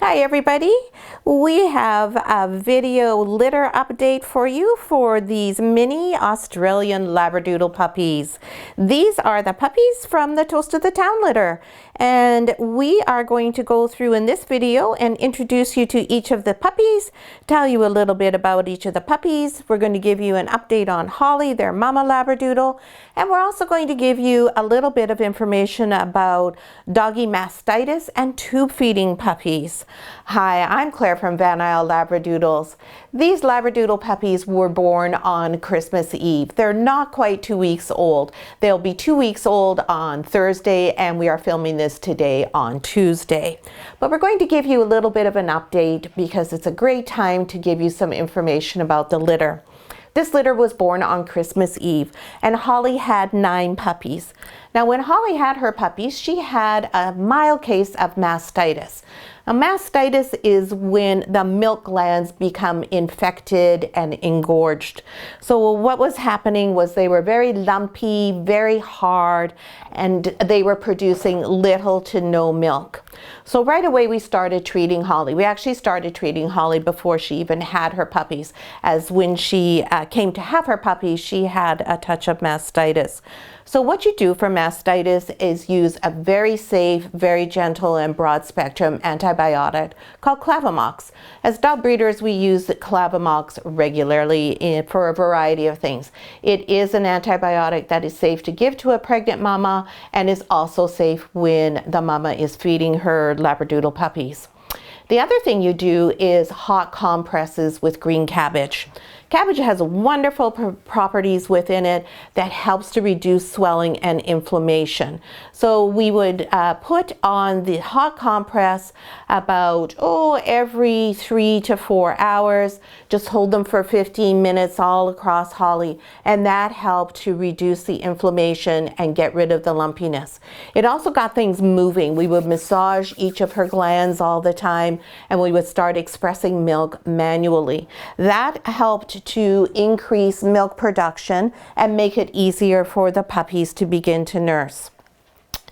Hi everybody, we have a video litter update for you for these mini Australian Labradoodle puppies. These are the puppies from the Toast of the Town litter, and we are going to go through in this video and introduce you to each of the puppies, tell you a little bit about each of the puppies. We're going to give you an update on Holly, their mama Labradoodle, and we're also going to give you a little bit of information about doggy Mastitis and tube feeding puppies. Hi, I'm Claire from Van Isle Labradoodles. These Labradoodle puppies were born on Christmas Eve. They're not quite 2 weeks old. They'll be 2 weeks old on Thursday, and we are filming this today on Tuesday. But we're going to give you a little bit of an update because it's a great time to give you some information about the litter. This litter was born on Christmas Eve, and Holly had 9 puppies. Now, when Holly had her puppies, she had a mild case of mastitis. Now, mastitis is when the milk glands become infected and engorged. So what was happening was they were very lumpy, very hard, and they were producing little to no milk. So right away we started treating Holly. We actually started treating Holly before she even had her puppies, as when she came to have her puppies, she had a touch of mastitis. So what you do for mastitis is use a very safe, very gentle and broad spectrum antibiotic called Clavamox. As dog breeders, we use Clavamox regularly for a variety of things. It is an antibiotic that is safe to give to a pregnant mama and is also safe when the mama is feeding her Labradoodle puppies. The other thing you do is hot compresses with green cabbage. Cabbage has wonderful properties within it that helps to reduce swelling and inflammation. So we would put on the hot compress about every 3 to 4 hours. Just hold them for 15 minutes all across Holly, and that helped to reduce the inflammation and get rid of the lumpiness. It also got things moving. We would massage each of her glands all the time, and we would start expressing milk manually. That helped to increase milk production and make it easier for the puppies to begin to nurse.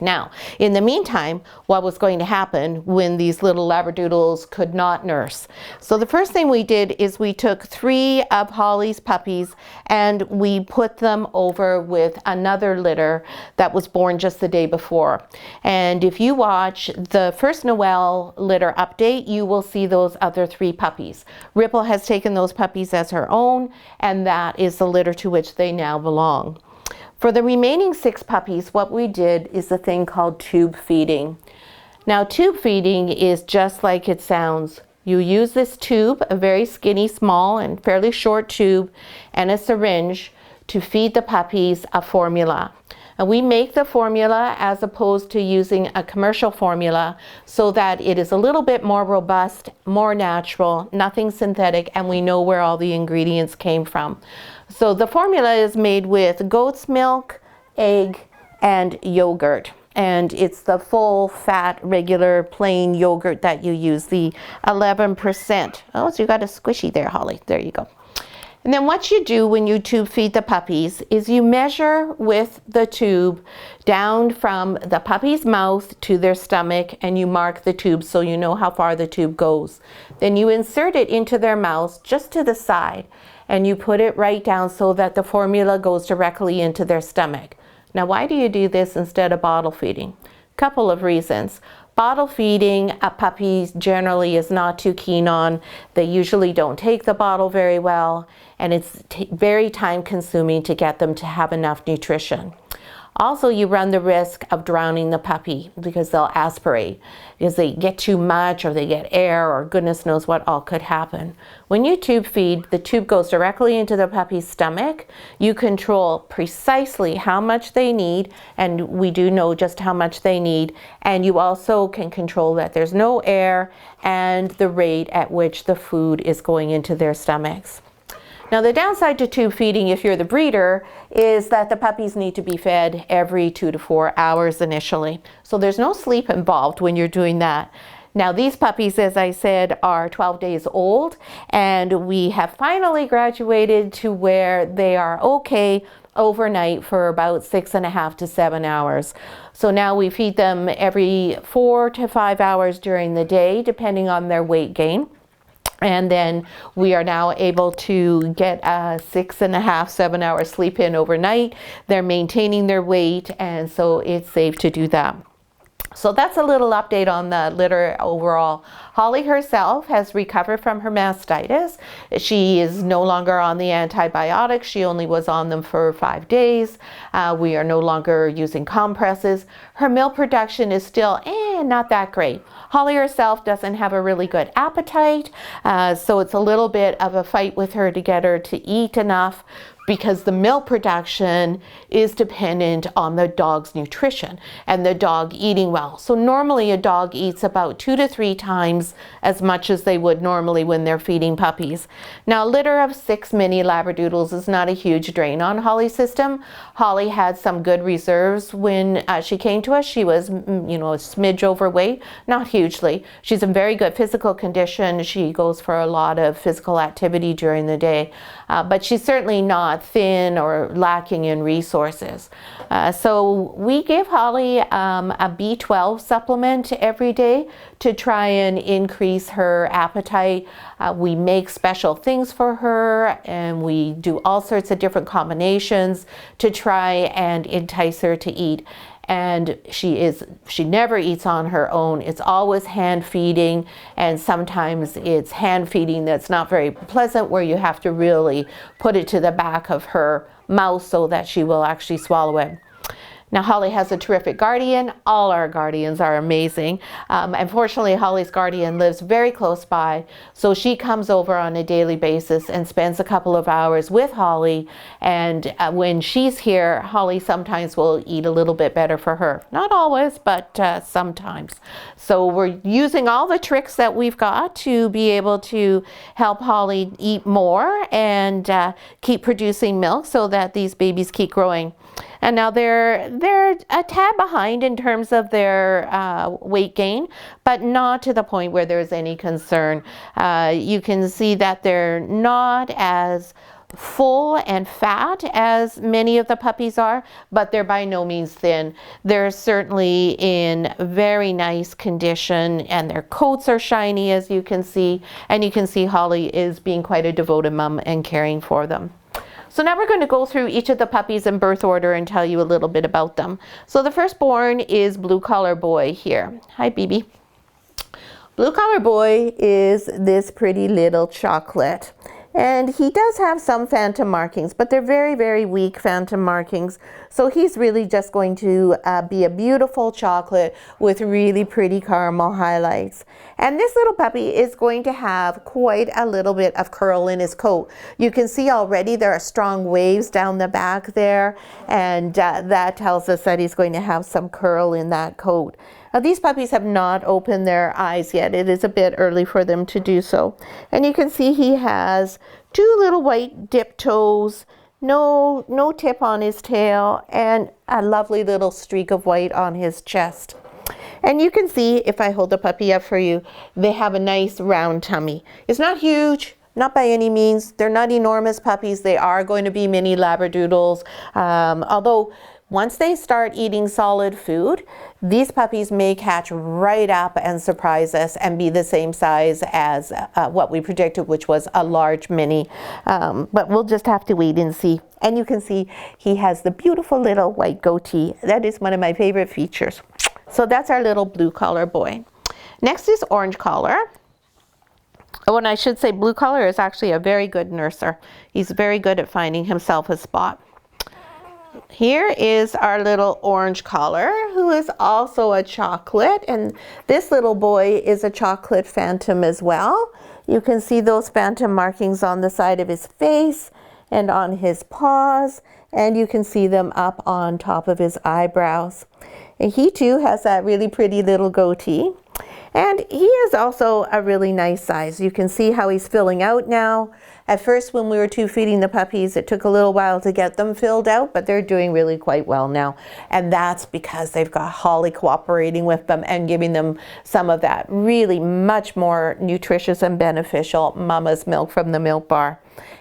Now, in the meantime, what was going to happen when these little Labradoodles could not nurse? So the first thing we did is we took 3 of Holly's puppies and we put them over with another litter that was born just the day before. And if you watch the first Noel litter update, you will see those other 3 puppies. Ripple has taken those puppies as her own, and that is the litter to which they now belong. For the remaining 6 puppies, what we did is a thing called tube feeding. Now, tube feeding is just like it sounds. You use this tube, a very skinny, small, and fairly short tube, and a syringe to feed the puppies a formula. And we make the formula as opposed to using a commercial formula so that it is a little bit more robust, more natural, nothing synthetic, and we know where all the ingredients came from. So the formula is made with goat's milk, egg, and yogurt. And it's the full fat, regular, plain yogurt that you use, the 11%. Oh, so you got a squishy there, Holly. There you go. And then what you do when you tube feed the puppies is you measure with the tube down from the puppy's mouth to their stomach, and you mark the tube so you know how far the tube goes. Then you insert it into their mouths just to the side, and you put it right down so that the formula goes directly into their stomach. Now, why do you do this instead of bottle feeding? Couple of reasons. Bottle feeding a puppy generally is not too keen on. They usually don't take the bottle very well, and it's very time consuming to get them to have enough nutrition. Also, you run the risk of drowning the puppy because they'll aspirate, because they get too much or they get air or goodness knows what all could happen. When you tube feed, the tube goes directly into the puppy's stomach. You control precisely how much they need, and we do know just how much they need, and you also can control that there's no air and the rate at which the food is going into their stomachs. Now, the downside to tube feeding, if you're the breeder, is that the puppies need to be fed every 2 to 4 hours initially. So there's no sleep involved when you're doing that. Now, these puppies, as I said, are 12 days old, and we have finally graduated to where they are okay overnight for about 6.5 to 7 hours. So now we feed them every 4 to 5 hours during the day, depending on their weight gain. And then we are now able to get a 6.5, 7 hour sleep in overnight. They're maintaining their weight, and so it's safe to do that. So that's a little update on the litter overall. Holly herself has recovered from her mastitis. She is no longer on the antibiotics. She only was on them for 5 days. We are no longer using compresses. Her milk production is still not that great. Holly herself doesn't have a really good appetite, so it's a little bit of a fight with her to get her to eat enough, because the milk production is dependent on the dog's nutrition and the dog eating well. So normally a dog eats about 2 to 3 times as much as they would normally when they're feeding puppies. Now, a litter of 6 mini Labradoodles is not a huge drain on Holly's system. Holly had some good reserves when she came to us. She was, you know, a smidge overweight, not hugely. She's in very good physical condition. She goes for a lot of physical activity during the day, but she's certainly not thin or lacking in resources. So we give Holly a B12 supplement every day to try and increase her appetite. We make special things for her, and we do all sorts of different combinations to try and entice her to eat. And she never eats on her own. It's always hand feeding, and sometimes it's hand feeding that's not very pleasant, where you have to really put it to the back of her mouth so that she will actually swallow it. Now, Holly has a terrific guardian. All our guardians are amazing. Unfortunately, Holly's guardian lives very close by, so she comes over on a daily basis and spends a couple of hours with Holly. And when she's here, Holly sometimes will eat a little bit better for her. Not always, but sometimes. So we're using all the tricks that we've got to be able to help Holly eat more and keep producing milk so that these babies keep growing. And now they're a tad behind in terms of their weight gain, but not to the point where there's any concern. You can see that they're not as full and fat as many of the puppies are, but they're by no means thin. They're certainly in very nice condition, and their coats are shiny, as you can see. And you can see Holly is being quite a devoted mom and caring for them. So now we're going to go through each of the puppies in birth order and tell you a little bit about them. So the firstborn is Blue Collar Boy here. Hi, BB. Blue Collar Boy is this pretty little chocolate. And he does have some phantom markings, but they're very, very weak phantom markings. So he's really just going to be a beautiful chocolate with really pretty caramel highlights. And this little puppy is going to have quite a little bit of curl in his coat. You can see already there are strong waves down the back there, and that tells us that he's going to have some curl in that coat. Now, these puppies have not opened their eyes yet. It is a bit early for them to do so. And you can see he has 2 little white dip toes, no tip on his tail, and a lovely little streak of white on his chest. And you can see, if I hold the puppy up for you, they have a nice round tummy. It's not huge, not by any means. They're not enormous puppies. They are going to be mini Labradoodles, although once they start eating solid food, these puppies may catch right up and surprise us and be the same size as what we predicted, which was a large mini. But we'll just have to wait and see. And you can see he has the beautiful little white goatee. That is one of my favorite features. So that's our little Blue Collar Boy. Next is Orange Collar. Oh, and I should say Blue Collar is actually a very good nurser. He's very good at finding himself a spot. Here is our little Orange Collar, who is also a chocolate, and this little boy is a chocolate phantom as well. You can see those phantom markings on the side of his face and on his paws, and you can see them up on top of his eyebrows. And he too has that really pretty little goatee. And he is also a really nice size. You can see how he's filling out now. At first, when we were tube feeding the puppies, it took a little while to get them filled out, but they're doing really quite well now. And that's because they've got Holly cooperating with them and giving them some of that really much more nutritious and beneficial mama's milk from the milk bar.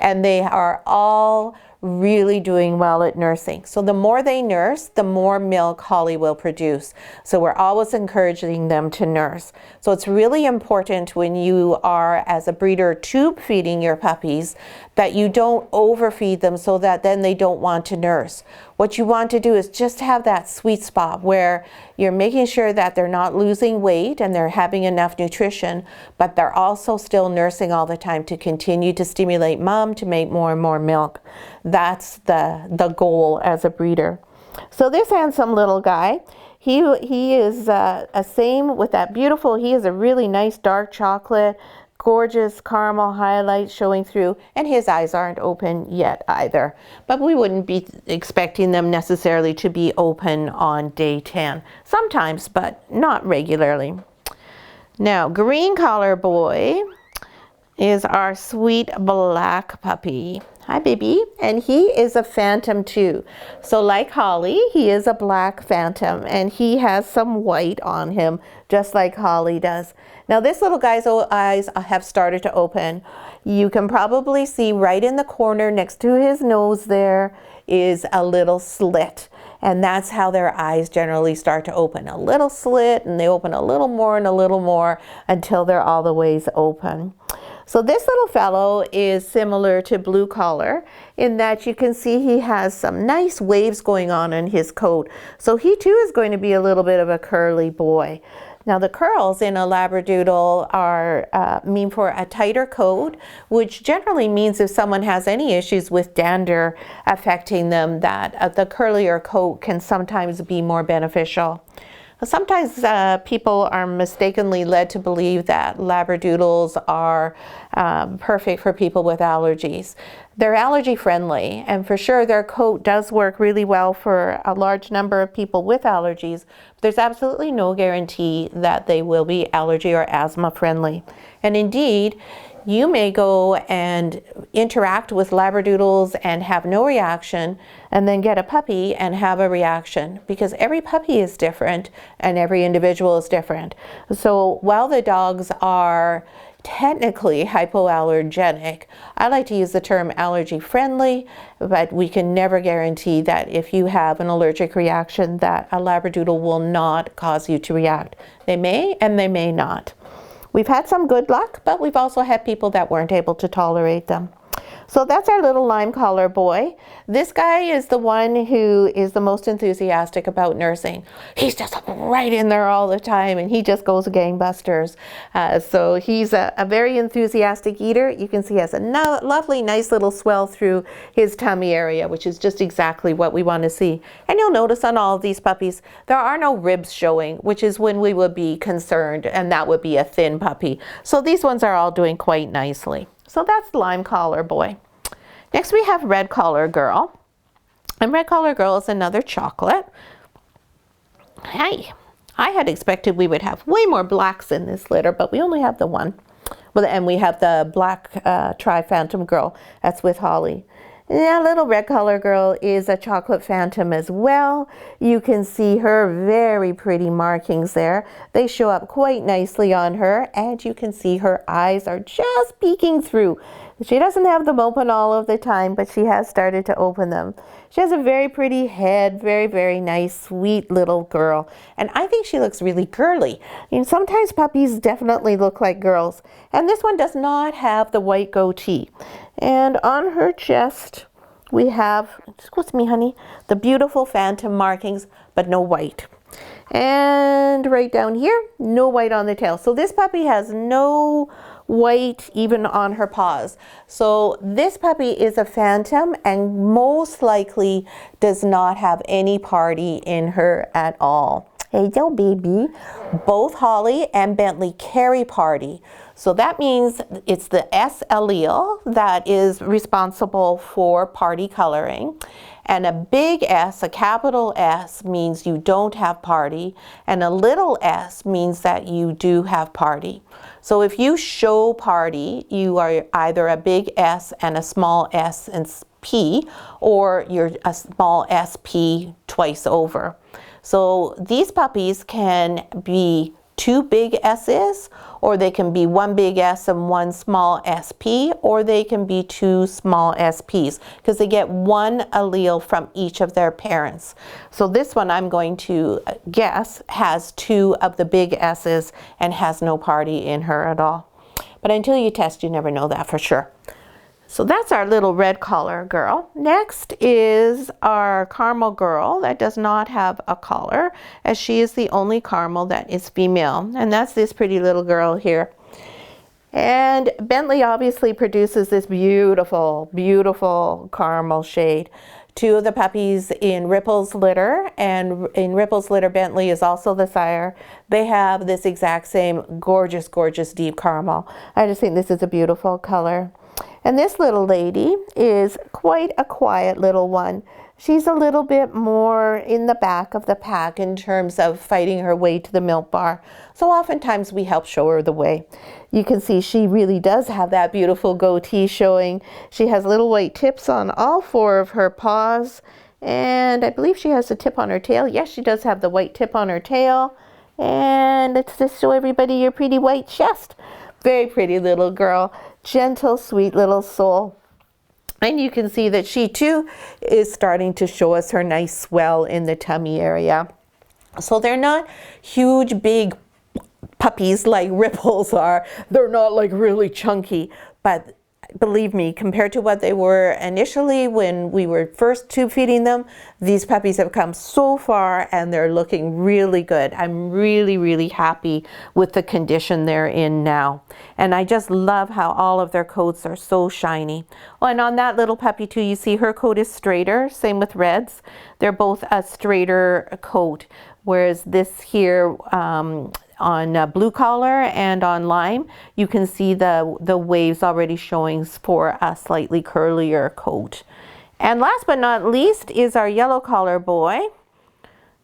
And they are all really doing well at nursing. So the more they nurse, the more milk Holly will produce. So we're always encouraging them to nurse. So it's really important when you are, as a breeder, tube feeding your puppies, that you don't overfeed them so that then they don't want to nurse. What you want to do is just have that sweet spot where you're making sure that they're not losing weight and they're having enough nutrition, but they're also still nursing all the time to continue to stimulate mom to make more and more milk. That's the goal as a breeder. So this handsome little guy, he is a same with that beautiful, he is a really nice dark chocolate, gorgeous caramel highlights showing through, and his eyes aren't open yet either. But we wouldn't be expecting them necessarily to be open on day 10. Sometimes, but not regularly. Now, green collar boy is our sweet black puppy. Hi, baby. And he is a phantom too. So like Holly, he is a black phantom, and he has some white on him, just like Holly does. Now this little guy's eyes have started to open. You can probably see right in the corner next to his nose there is a little slit. And that's how their eyes generally start to open. A little slit, and they open a little more and a little more until they're all the ways open. So this little fellow is similar to blue collar in that you can see he has some nice waves going on in his coat. So he too is going to be a little bit of a curly boy. Now the curls in a Labradoodle are mean for a tighter coat, which generally means if someone has any issues with dander affecting them, that the curlier coat can sometimes be more beneficial. Sometimes people are mistakenly led to believe that Labradoodles are perfect for people with allergies. They're allergy friendly, and for sure their coat does work really well for a large number of people with allergies, but there's absolutely no guarantee that they will be allergy or asthma friendly. And indeed, you may go and interact with Labradoodles and have no reaction, and then get a puppy and have a reaction, because every puppy is different and every individual is different. So while the dogs are technically hypoallergenic, I like to use the term allergy friendly, but we can never guarantee that if you have an allergic reaction that a Labradoodle will not cause you to react. They may and they may not. We've had some good luck, but we've also had people that weren't able to tolerate them. So that's our little lime collar boy. This guy is the one who is the most enthusiastic about nursing. He's just right in there all the time, and he just goes gangbusters. So he's a very enthusiastic eater. You can see he has a lovely, nice little swell through his tummy area, which is just exactly what we want to see. And you'll notice on all of these puppies, there are no ribs showing, which is when we would be concerned, and that would be a thin puppy. So these ones are all doing quite nicely. So that's lime collar boy. Next we have red collar girl. And red collar girl is another chocolate. Hey, I had expected we would have way more blacks in this litter, but we only have the one. Well, and we have the black tri-phantom girl. That's with Holly. Now, little red collar girl is a chocolate phantom as well. You can see her very pretty markings there. They show up quite nicely on her, and you can see her eyes are just peeking through. She doesn't have them open all of the time, but she has started to open them. She has a very pretty head, very, very nice, sweet little girl. And I think she looks really girly. You know, sometimes puppies definitely look like girls. And this one does not have the white goatee. And on her chest, we have, excuse me, honey, the beautiful phantom markings, but no white. And right down here, no white on the tail. So this puppy has no white even on her paws. So this puppy is a phantom and most likely does not have any party in her at all. Hey, yo, baby. Both Holly and Bentley carry party. So that means it's the S allele that is responsible for party coloring. And a big S, a capital S, means you don't have party. And a little s means that you do have party. So if you show party, you are either a big S and a small s and P, or you're a small SP twice over. So these puppies can be 2 big S's, or they can be 1 big S and 1 small SP, or they can be 2 small SPs, because they get 1 allele from each of their parents. So this one, I'm going to guess, has 2 of the big S's and has no party in her at all. But until you test, you never know that for sure. So that's our little red collar girl. Next is our caramel girl that does not have a collar, as she is the only caramel that is female. And that's this pretty little girl here. And Bentley obviously produces this beautiful, beautiful caramel shade. 2 of the puppies in Ripple's litter, and in Ripple's litter, Bentley is also the sire. They have this exact same gorgeous, gorgeous deep caramel. I just think this is a beautiful color. And this little lady is quite a quiet little one. She's a little bit more in the back of the pack in terms of fighting her way to the milk bar. So oftentimes we help show her the way. You can see she really does have that beautiful goatee showing. She has little white tips on all 4 of her paws. And I believe she has a tip on her tail. Yes, she does have the white tip on her tail. And let's just show everybody your pretty white chest. Very pretty little girl. Gentle, sweet little soul. And you can see that she too is starting to show us her nice swell in the tummy area. So they're not huge, big puppies like Ripples are. They're not like really chunky, but believe me, compared to what they were initially when we were first tube feeding them, these puppies have come so far and they're looking really good. I'm really, really happy with the condition they're in now. And I just love how all of their coats are so shiny. Oh, and on that little puppy too, you see her coat is straighter, same with Red's. They're both a straighter coat, whereas this here, on blue collar and on lime, you can see the waves already showing for a slightly curlier coat. And last but not least is our yellow collar boy.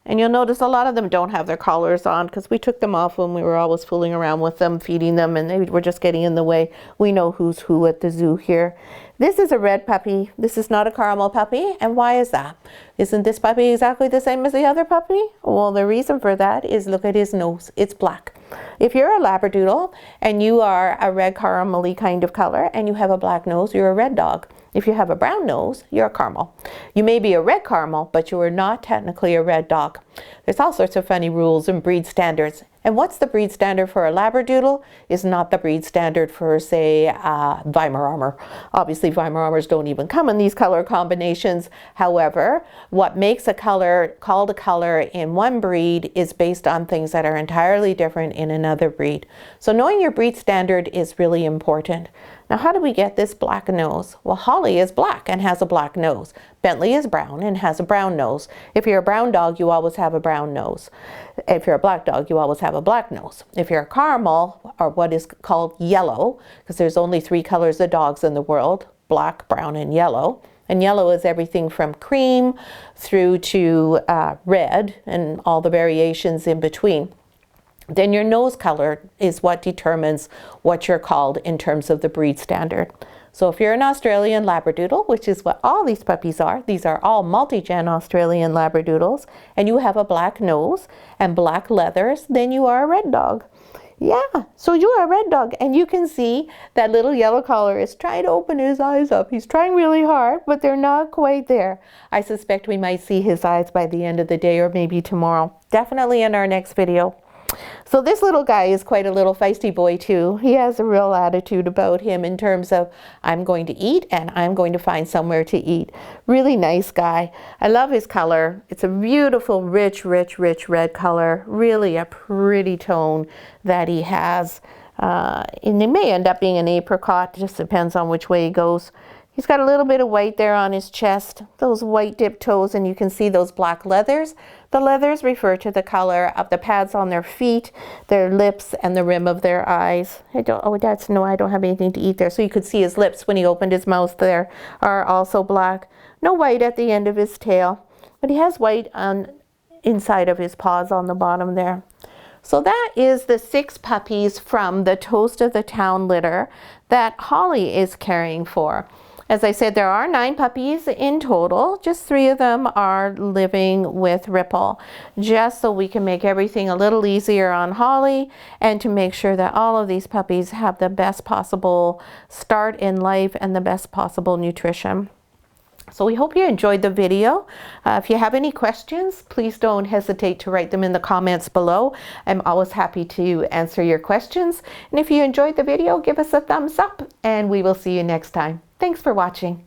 And you'll notice a lot of them don't have their collars on because we took them off when we were always fooling around with them, feeding them, and they were just getting in the way. We know who's who at the zoo here. This is a red puppy. This is not a caramel puppy. And why is that? Isn't this puppy exactly the same as the other puppy? Well, the reason for that is look at his nose. It's black. If you're a Labradoodle and you are a red caramely kind of color and you have a black nose, you're a red dog. If you have a brown nose, you're a caramel. You may be a red caramel, but you are not technically a red dog. There's all sorts of funny rules and breed standards. And what's the breed standard for a Labradoodle is not the breed standard for, say, Weimaraner. Obviously, Weimaraners don't even come in these color combinations. However, what makes a color called a color in one breed is based on things that are entirely different in another breed. So knowing your breed standard is really important. Now, how do we get this black nose? Well, Holly is black and has a black nose. Bentley is brown and has a brown nose. If you're a brown dog, you always have a brown nose. If you're a black dog, you always have a black nose. If you're a caramel, or what is called yellow, because there's only 3 colors of dogs in the world, black, brown, and yellow. And yellow is everything from cream through to red and all the variations in between. Then your nose color is what determines what you're called in terms of the breed standard. So if you're an Australian Labradoodle, which is what all these puppies are, these are all multi-gen Australian Labradoodles, and you have a black nose and black leathers, then you are a red dog. Yeah, so you are a red dog, and you can see that little yellow collar is trying to open his eyes up. He's trying really hard, but they're not quite there. I suspect we might see his eyes by the end of the day or maybe tomorrow. Definitely in our next video. So this little guy is quite a little feisty boy too. He has a real attitude about him in terms of I'm going to eat and I'm going to find somewhere to eat. Really nice guy. I love his color. It's a beautiful, rich red color. Really a pretty tone that he has. And it may end up being an apricot. Just depends on which way he goes. He's got a little bit of white there on his chest, those white dipped toes, and you can see those black leathers. The leathers refer to the color of the pads on their feet, their lips, and the rim of their eyes. I don't have anything to eat there. So you could see his lips when he opened his mouth there are also black. No white at the end of his tail, but he has white on inside of his paws on the bottom there. So that is the 6 puppies from the Toast of the Town litter that Holly is caring for. As I said, there are 9 puppies in total. Just 3 of them are living with Ripple, just so we can make everything a little easier on Holly and to make sure that all of these puppies have the best possible start in life and the best possible nutrition. So we hope you enjoyed the video. If you have any questions, please don't hesitate to write them in the comments below. I'm always happy to answer your questions. And if you enjoyed the video, give us a thumbs up and we will see you next time. Thanks for watching.